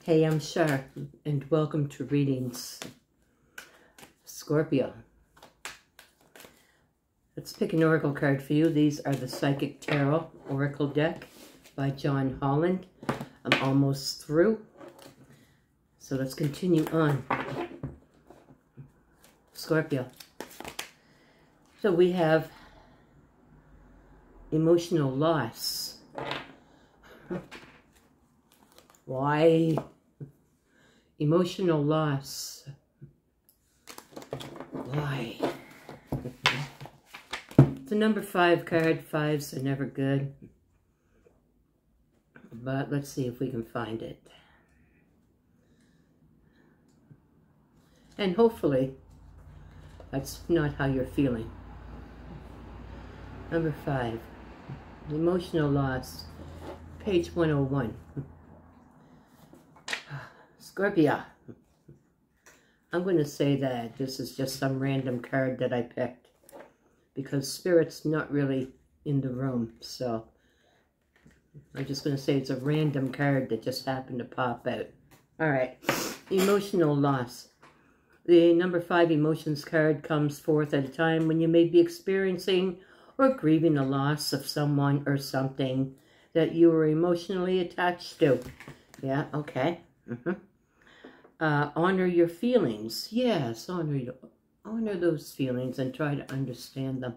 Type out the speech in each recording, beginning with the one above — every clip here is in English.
Hey, I'm Shar, and welcome to Readings, Scorpio. Let's pick an oracle card for you. These are the Psychic Tarot Oracle deck by John Holland. I'm almost through, so let's continue on. Scorpio. So we have emotional loss. Why? Emotional loss. Why? It's a number 5 card. 5s are never good. But let's see if we can find it. And hopefully, that's not how you're feeling. Number 5. Emotional loss. Page 101. Scorpio. I'm going to say that this is just some random card that I picked because Spirit's not really in the room, so I'm just going to say it's a random card that just happened to pop out. All right. Emotional loss. The number 5 emotions card comes forth at a time when you may be experiencing or grieving the loss of someone or something that you were emotionally attached to. Yeah, okay. Honor your feelings. Yes, honor those feelings and try to understand them.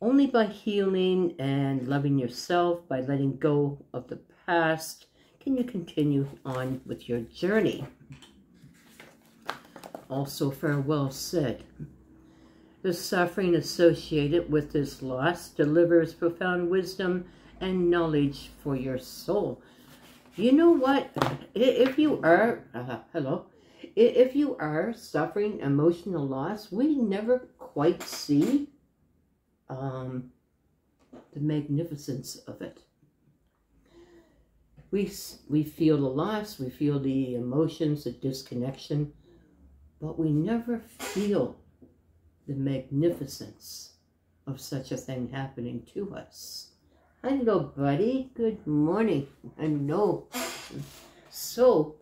Only by healing and loving yourself, by letting go of the past, can you continue on with your journey. Also, farewell said. The suffering associated with this loss delivers profound wisdom and knowledge for your soul. You know what? If you are, if you are suffering emotional loss, we never quite see the magnificence of it. We feel the loss, we feel the emotions, the disconnection, but we never feel the magnificence of such a thing happening to us. Hello, buddy. Good morning. I know. So,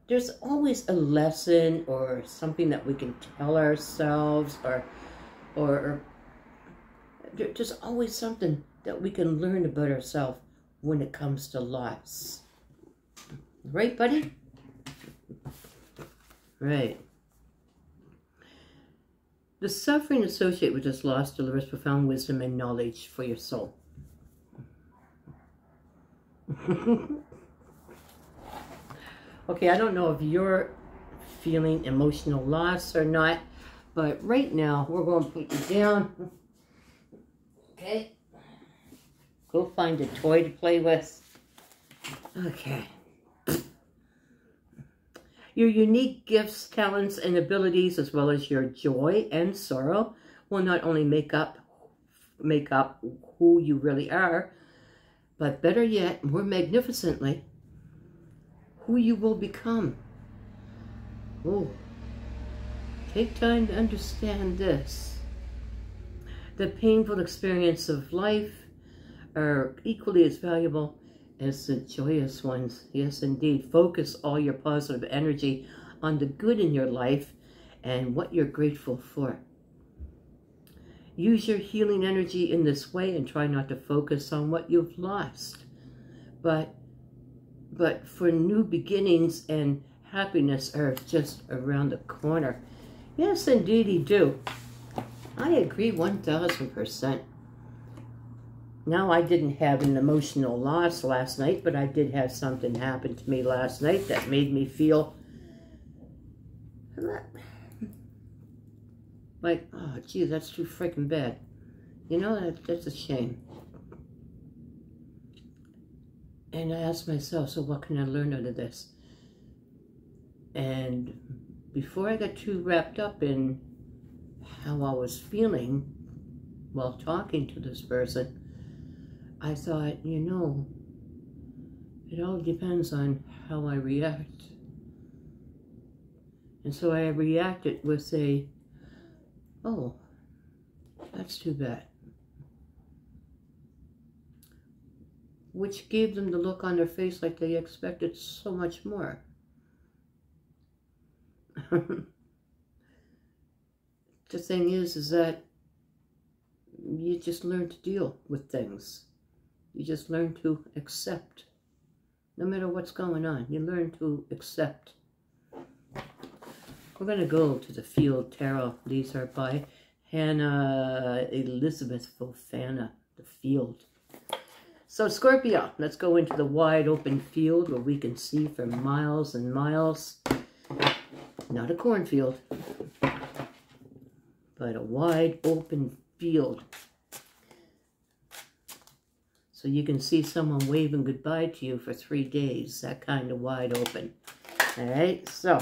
there's always a lesson or something that we can tell ourselves, or there's always something that we can learn about ourselves when it comes to loss. Right, buddy? Right. The suffering associated with this loss delivers profound wisdom and knowledge for your soul. Okay, I don't know if you're feeling emotional loss or not, but right now we're going to put you down. Okay. Go find a toy to play with. Okay. Your unique gifts, talents, and abilities, as well as your joy and sorrow, will not only make up who you really are, but better yet, more magnificently, who you will become. Oh, take time to understand this. The painful experience of life are equally as valuable as the joyous ones. Yes, indeed. Focus all your positive energy on the good in your life and what you're grateful for. Use your healing energy in this way and try not to focus on what you've lost. But for new beginnings and happiness are just around the corner. Yes, indeed, you do. I agree 1000%. Now, I didn't have an emotional loss last night, but I did have something happen to me last night that made me feel like, oh, gee, that's too freaking bad. You know, that's a shame. And I asked myself, so what can I learn out of this? And before I got too wrapped up in how I was feeling while talking to this person, I thought, you know, it all depends on how I react. And so I reacted with a, oh, that's too bad. which gave them the look on their face like they expected so much more. The thing is that you just learn to deal with things. You just learn to accept. No matter what's going on, you learn to accept. We're going to go to the Field Tarot. These are by Hannah Elizabeth Fofana, the Field. So Scorpio, let's go into the wide open field where we can see for miles and miles. Not a cornfield, but a wide open field. So you can see someone waving goodbye to you for 3 days, that kind of wide open. All right, so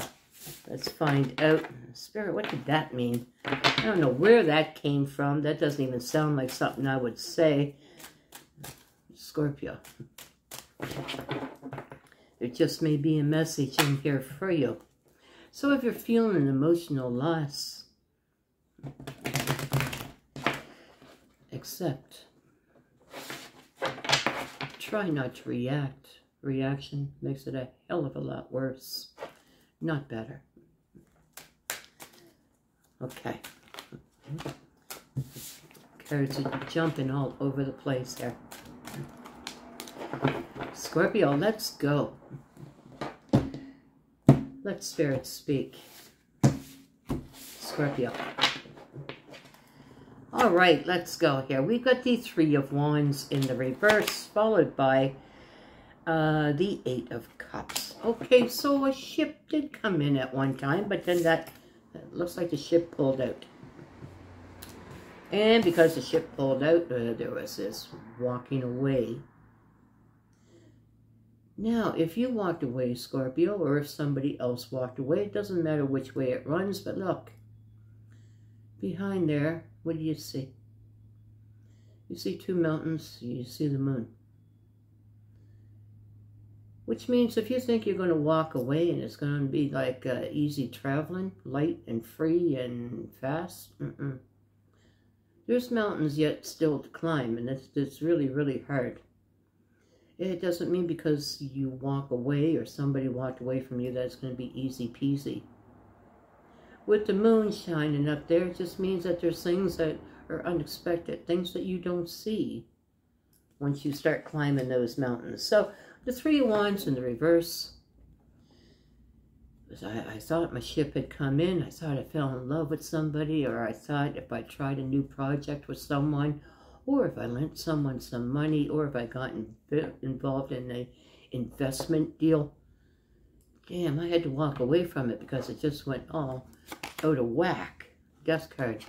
let's find out. Spirit, what did that mean? I don't know where that came from. That doesn't even sound like something I would say. Scorpio. There just may be a message in here for you. So if you're feeling an emotional loss, accept. Try not to react. Reaction makes it a hell of a lot worse, not better. Okay. Cards are jumping all over the place here. Scorpio, let's go. Let Spirit speak. Scorpio. All right, let's go here. We've got the 3 of Wands in the reverse, followed by the 8 of Cups. Okay, so a ship did come in at one time, but then that looks like the ship pulled out. And because the ship pulled out, there was this walking away. Now, if you walked away, Scorpio, or if somebody else walked away, it doesn't matter which way it runs, but look. Behind there, what do you see? You see 2 mountains, you see the moon. Which means if you think you're going to walk away and it's going to be like easy traveling, light and free and fast, there's mountains yet still to climb, and it's really, really hard. It doesn't mean because you walk away or somebody walked away from you that it's going to be easy peasy. With the moon shining up there, it just means that there's things that are unexpected, things that you don't see once you start climbing those mountains. So the 3 of Wands in the reverse. I thought my ship had come in. I thought I fell in love with somebody, or I thought if I tried a new project with someone, or if I lent someone some money, or if I got involved in an investment deal. Damn, I had to walk away from it because it just went all out of whack. Death card.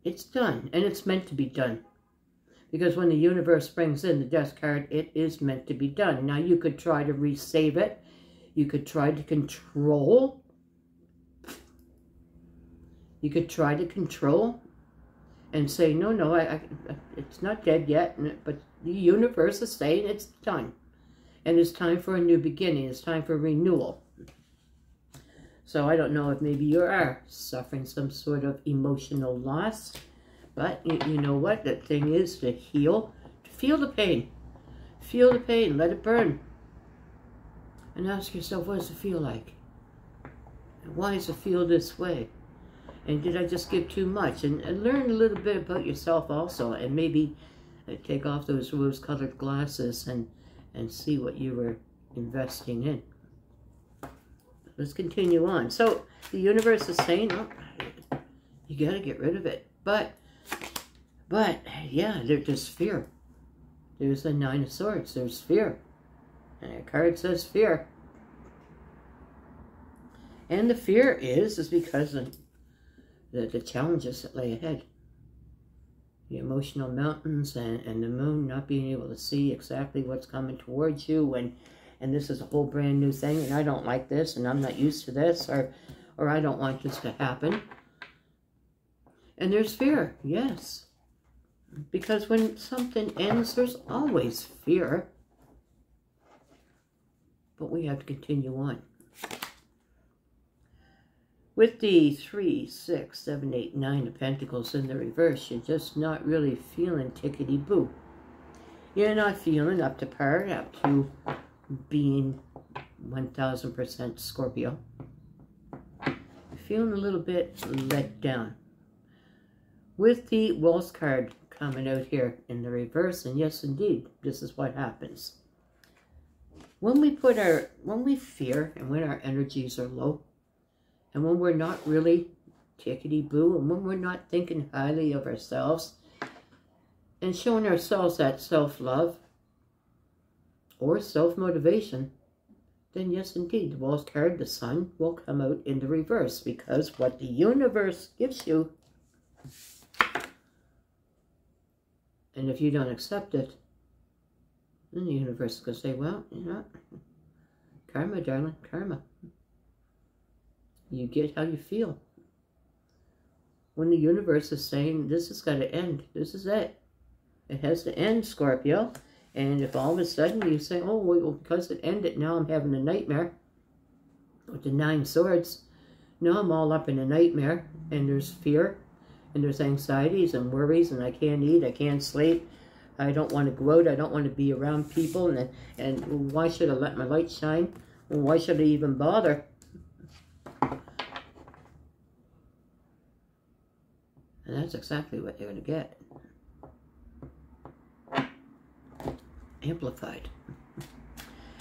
It's done, and it's meant to be done. Because when the universe brings in the Death card, it is meant to be done. Now, you could try to resave it. You could try to control. You could try to control and say, no, it's not dead yet. But the universe is saying it's done. And it's time for a new beginning. It's time for renewal. So I don't know if maybe you are suffering some sort of emotional loss. But you know what? The thing is to heal, to feel the pain. Feel the pain. Let it burn. And ask yourself, what does it feel like? And why does it feel this way? And did I just give too much? And learn a little bit about yourself also. And maybe take off those rose-colored glasses and see what you were investing in. Let's continue on. So the universe is saying, oh, you got to get rid of it. But yeah, there's fear. There's the 9 of Swords. There's fear. And a card says fear. And the fear is because of the challenges that lay ahead. The emotional mountains and the moon not being able to see exactly what's coming towards you. And this is a whole brand new thing. And I don't like this. And I'm not used to this. Or I don't want this to happen. And there's fear. Yes. Because when something ends, there's always fear. But we have to continue on. With the 3, 6, 7, 8, 9 of Pentacles in the reverse, you're just not really feeling tickety-boo. You're not feeling up to par, up to being 1000% Scorpio. You're feeling a little bit let down. With the Wolf card coming out here in the reverse, and yes, indeed, this is what happens. When we fear and when our energies are low, and when we're not really tickety-boo, and when we're not thinking highly of ourselves, and showing ourselves that self-love or self-motivation, then yes, indeed, the Wolf card, the Sun, will come out in the reverse, because what the universe gives you, and if you don't accept it, then the universe is going to say, well, you know, karma, darling, karma. You get how you feel. When the universe is saying, this has got to end, this is it. It has to end, Scorpio. And if all of a sudden you say, oh, well, because it ended, now I'm having a nightmare with the 9 swords. Now I'm all up in a nightmare, and there's fear, and there's anxieties and worries, and I can't eat, I can't sleep. I don't want to go out, I don't want to be around people, and why should I let my light shine? Well, why should I even bother? And that's exactly what you're going to get. Amplified.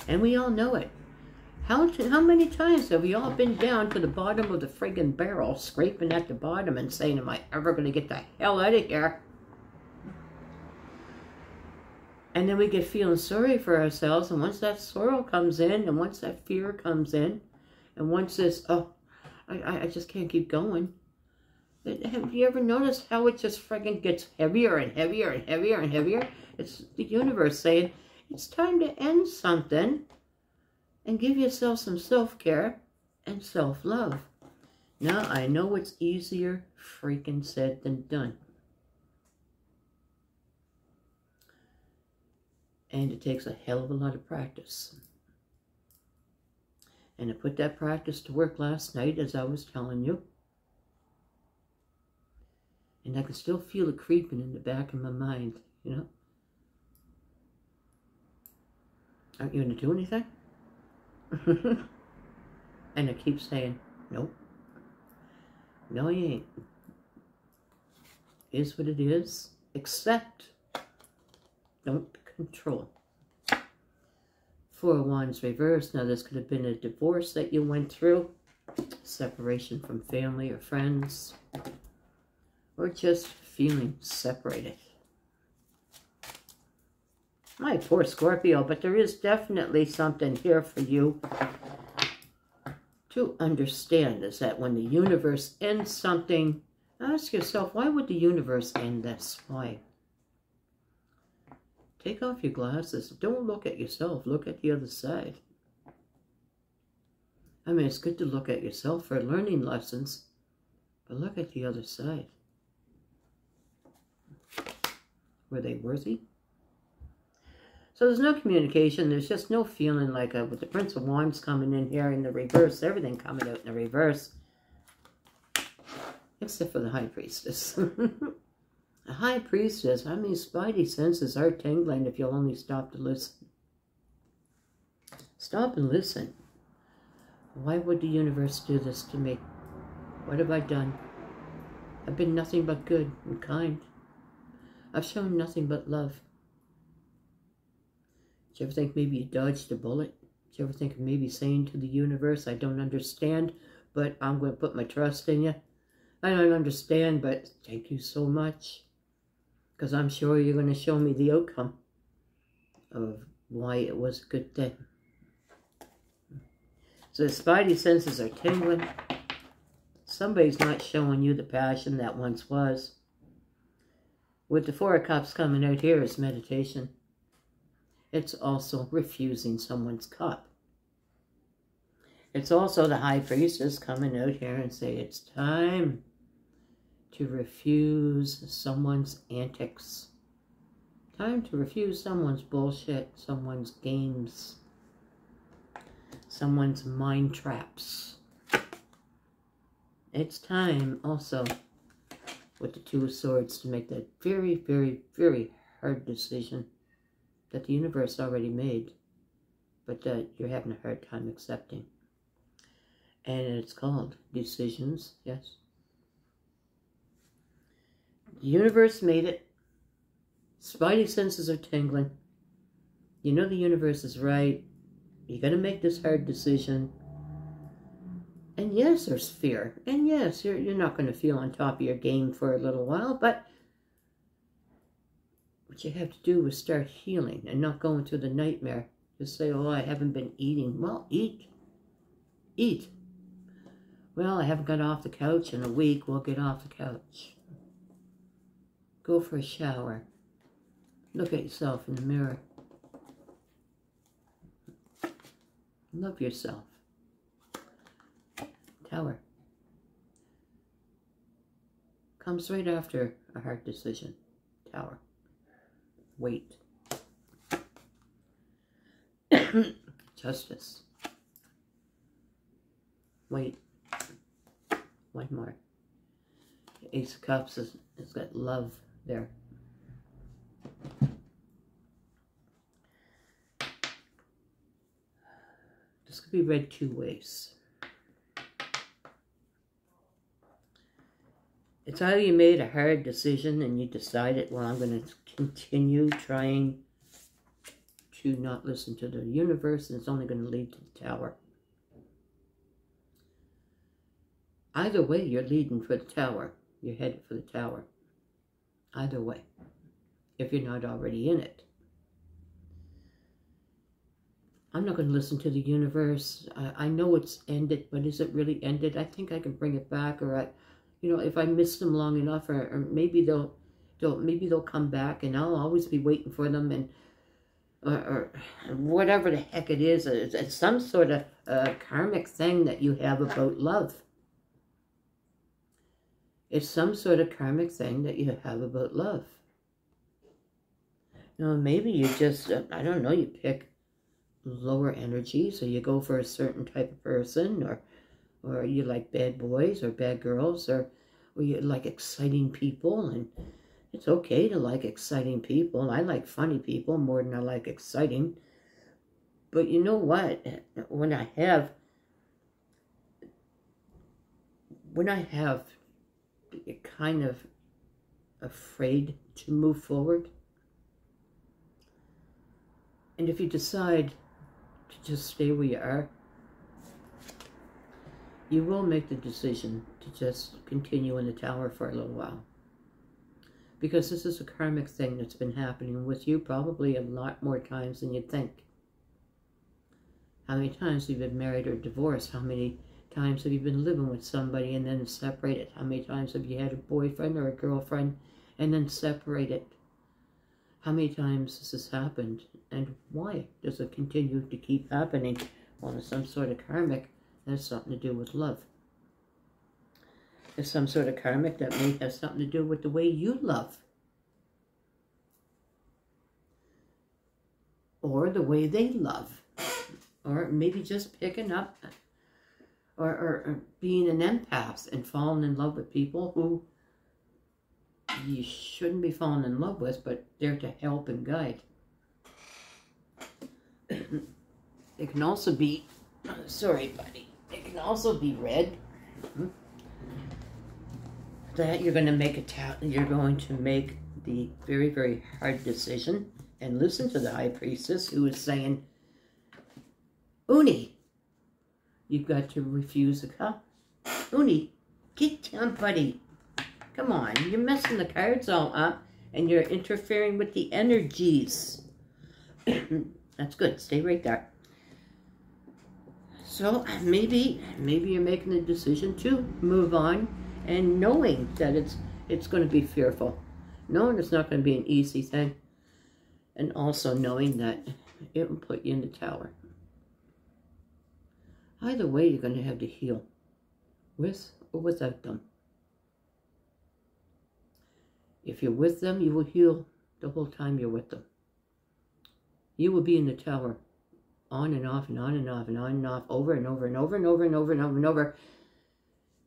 And we all know it. How many times have we all been down to the bottom of the friggin' barrel, scraping at the bottom and saying, am I ever going to get the hell out of here? And then we get feeling sorry for ourselves, and once that sorrow comes in, and once that fear comes in, and once this, oh, I just can't keep going. Have you ever noticed how it just friggin' gets heavier and heavier and heavier and heavier? It's the universe saying, it's time to end something and give yourself some self-care and self-love. Now, I know it's easier freaking said than done. And it takes a hell of a lot of practice. And I put that practice to work last night, as I was telling you. And I can still feel it creeping in the back of my mind, you know. Aren't you going to do anything? And I keep saying, nope. No, you ain't. Is what it is. Accept. Don't control. 4 of Wands reversed. Now, this could have been a divorce that you went through. Separation from family or friends. Or just feeling separated. My poor Scorpio, but there is definitely something here for you to understand, is that when the universe ends something, ask yourself, why would the universe end this? Why? Take off your glasses. Don't look at yourself. Look at the other side. I mean, it's good to look at yourself for learning lessons, but look at the other side. Were they worthy? So there's no communication. There's just no feeling like with the Prince of Wands coming in here in the reverse. Everything coming out in the reverse. Except for the High Priestess. The High Priestess, I mean, spidey senses are tingling if you'll only stop to listen. Stop and listen. Why would the universe do this to me? What have I done? I've been nothing but good and kind. I've shown nothing but love. Did you ever think maybe you dodged a bullet? Did you ever think of maybe saying to the universe, I don't understand, but I'm going to put my trust in you? I don't understand, but thank you so much. Because I'm sure you're going to show me the outcome of why it was a good thing. So the spidey senses are tingling. Somebody's not showing you the passion that once was. With the 4 of Cups coming out here is meditation. It's also refusing someone's cup. It's also the High Priestess coming out here and say it's time to refuse someone's antics. Time to refuse someone's bullshit, someone's games, someone's mind traps. It's time also with the 2 of Swords to make that very, very, very hard decision. that the universe already made, but that you're having a hard time accepting. And it's called decisions, yes. The universe made it. Spidey senses are tingling. You know the universe is right. You're going to make this hard decision. And yes, there's fear. And yes, you're not going to feel on top of your game for a little while, but what you have to do is start healing and not go into the nightmare. Just say, oh, I haven't been eating. Well, eat. Eat. Well, I haven't got off the couch in a week. Well, get off the couch. Go for a shower. Look at yourself in the mirror. Love yourself. Tower. Comes right after a hard decision. Tower. Wait. Justice. Wait. One more. Ace of Cups has got love there. This could be read two ways. It's either you made a hard decision and you decided, well, I'm going to continue trying to not listen to the universe, and it's only going to lead to the Tower. Either way, you're leading for the Tower. You're headed for the Tower. Either way, if you're not already in it. I'm not going to listen to the universe. I know it's ended, but is it really ended? I think I can bring it back, or you know, if I miss them long enough, or maybe they'll come back, and I'll always be waiting for them, and or whatever the heck it is. It's some sort of karmic thing that you have about love. It's some sort of karmic thing that you have about love. You know, maybe you just, I don't know, you pick lower energies, or you go for a certain type of person, or you like bad boys or bad girls, or you like exciting people, and it's okay to like exciting people. I like funny people more than I like exciting. But you know what? When I have kind of afraid to move forward, and if you decide to just stay where you are, you will make the decision to just continue in the Tower for a little while. Because this is a karmic thing that's been happening with you probably a lot more times than you'd think. How many times have you been married or divorced? How many times have you been living with somebody and then separated? How many times have you had a boyfriend or a girlfriend and then separated? How many times has this happened? And why does it continue to keep happening? Well, there's some sort of karmic that has something to do with love. There's some sort of karmic that may have something to do with the way you love. Or the way they love. Or maybe just picking up or being an empath and falling in love with people who you shouldn't be falling in love with, but they're to help and guide. It can also be, sorry buddy, it can also be read that you're going to make the very, very hard decision, and listen to the High Priestess who is saying, Uni, you've got to refuse a cup. Uni, get down, buddy. Come on, you're messing the cards all up, and you're interfering with the energies. That's good. Stay right there. So maybe you're making the decision to move on, and knowing that it's going to be fearful, knowing it's not going to be an easy thing, and also knowing that it will put you in the Tower. Either way, you're going to have to heal, with or without them. If you're with them, you will heal the whole time you're with them. You will be in the Tower, on and off and on and off and on and off, over and over and over and over and over and over and over,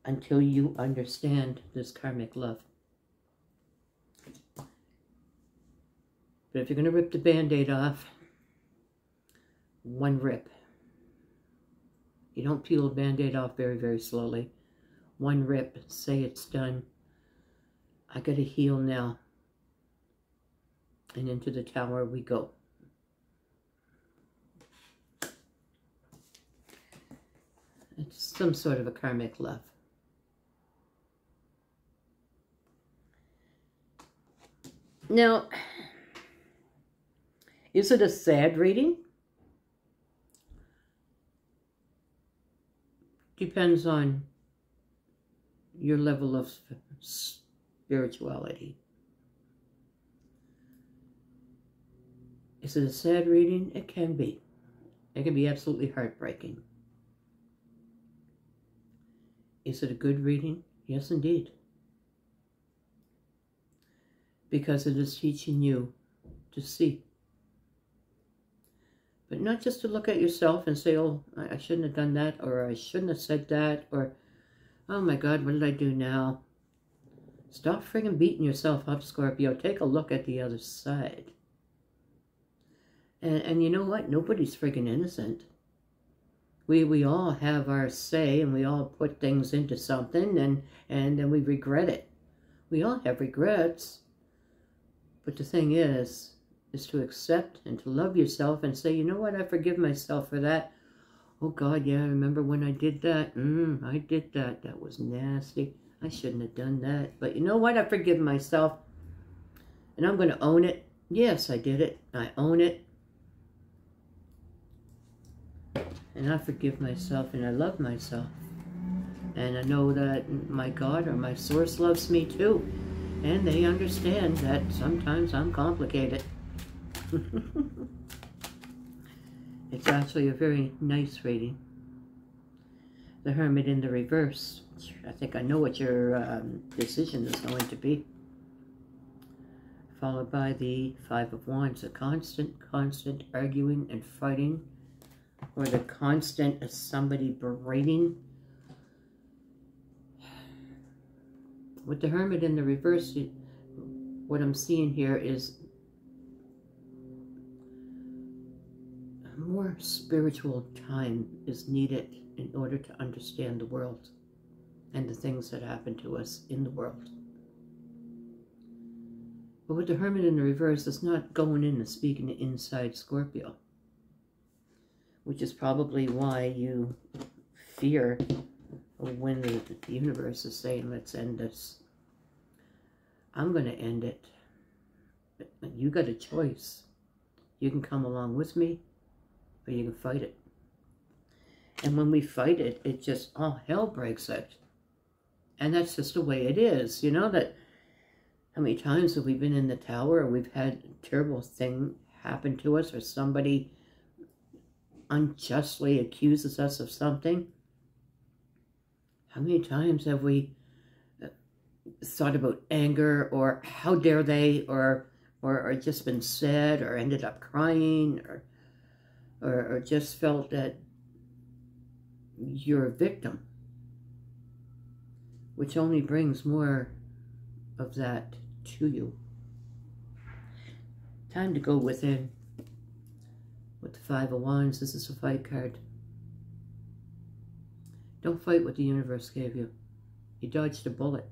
until you understand this karmic love. But if you're going to rip the Band-Aid off, one rip. You don't peel the Band-Aid off very, very slowly. One rip, say it's done. I got to heal now. And into the tower we go. It's some sort of a karmic love. Now, is it a sad reading? Depends on your level of spirituality. Is it a sad reading? It can be. It can be absolutely heartbreaking. Is it a good reading? Yes, indeed. Because it is teaching you to see. But not just to look at yourself and say, oh, I shouldn't have done that, or I shouldn't have said that, or, oh my God, what did I do now? Stop friggin' beating yourself up, Scorpio. Take a look at the other side. And you know what? Nobody's friggin' innocent. We all have our say, and we all put things into something, and then we regret it. We all have regrets. But the thing is to accept and to love yourself and say, you know what, I forgive myself for that. Oh God, yeah, I remember when I did that. I did that. That was nasty. I shouldn't have done that. But you know what, I forgive myself. And I'm going to own it. Yes, I did it. I own it. And I forgive myself and I love myself. And I know that my God or my source loves me too. And they understand that sometimes I'm complicated. It's actually a very nice reading. The Hermit in the reverse. I think I know what your decision is going to be. Followed by the Five of Wands. A constant arguing and fighting. Or the constant of somebody berating. With the Hermit in the reverse, what I'm seeing here is more spiritual time is needed in order to understand the world and the things that happen to us in the world. But with the Hermit in the reverse, it's not going in and speaking to inside Scorpio, which is probably why you fear when the universe is saying, let's end this. I'm going to end it. But you got a choice. You can come along with me, or you can fight it. And when we fight it, it just, all hell breaks out. And that's just the way it is. You know that, how many times have we been in the tower, or we've had a terrible thing happen to us, or somebody unjustly accuses us of something? How many times have we thought about anger, or how dare they, or just been sad, or ended up crying, or just felt that you're a victim, which only brings more of that to you. Time to go within. With the Five of Wands, this is a fight card. Don't fight what the universe gave you. You dodged a bullet.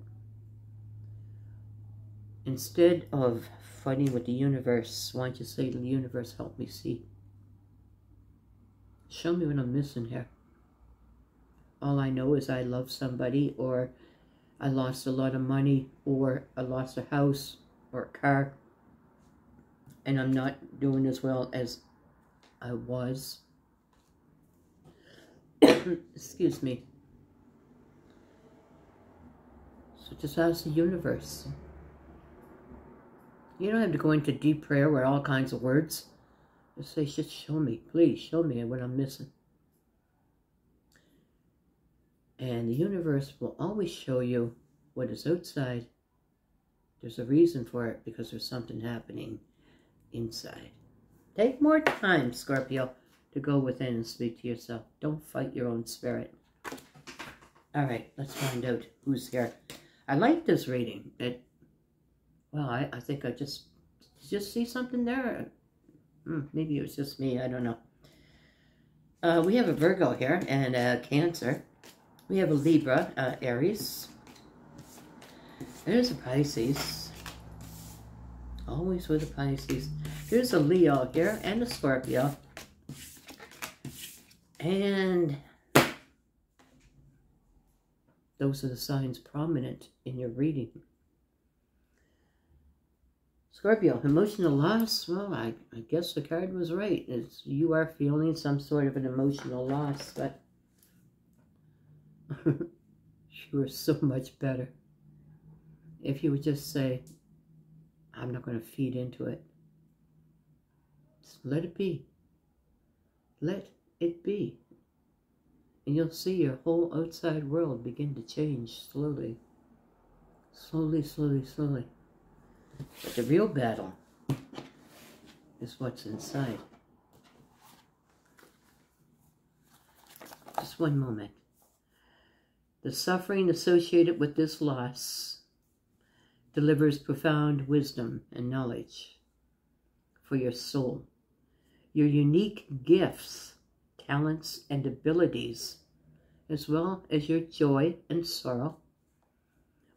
Instead of fighting with the universe, why don't you say to the universe, help me see. Show me what I'm missing here. All I know is I love somebody, or I lost a lot of money, or I lost a house or a car, and I'm not doing as well as I was. Excuse me. So just ask the universe. You don't have to go into deep prayer with all kinds of words. Just say, just show me, please show me what I'm missing. And the universe will always show you what is outside. There's a reason for it, because there's something happening inside. Take more time, Scorpio, to go within and speak to yourself. Don't fight your own spirit. All right, let's find out who's here. I like this reading. Well, I think I just Did you just see something there? Maybe it was just me. I don't know. We have a Virgo here and a Cancer. We have a Libra, Aries. There's a Pisces. Always with a Pisces. Here's a Leo here and a Scorpio. And those are the signs prominent in your reading. Scorpio, emotional loss. Well, I guess the card was right. You are feeling some sort of an emotional loss, but you are so much better if you would just say, I'm not going to feed into it. Just let it be. Let it be. And you'll see your whole outside world begin to change slowly. Slowly, slowly, slowly. But the real battle is what's inside. Just one moment. The suffering associated with this loss delivers profound wisdom and knowledge for your soul. Your unique gifts, talents, and abilities, as well as your joy and sorrow,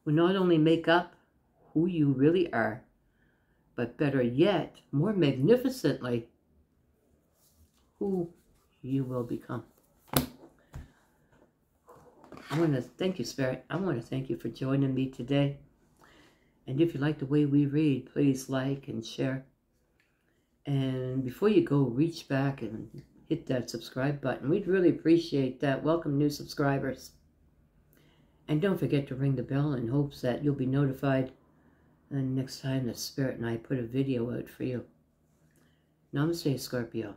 will not only make up who you really are, but better yet, more magnificently, who you will become. I want to thank you, Spirit. I want to thank you for joining me today. And if you like the way we read, please like and share. And before you go, reach back and hit that subscribe button. We'd really appreciate that. Welcome new subscribers. And don't forget to ring the bell in hopes that you'll be notified next time the Spirit and I put a video out for you. Namaste, Scorpio.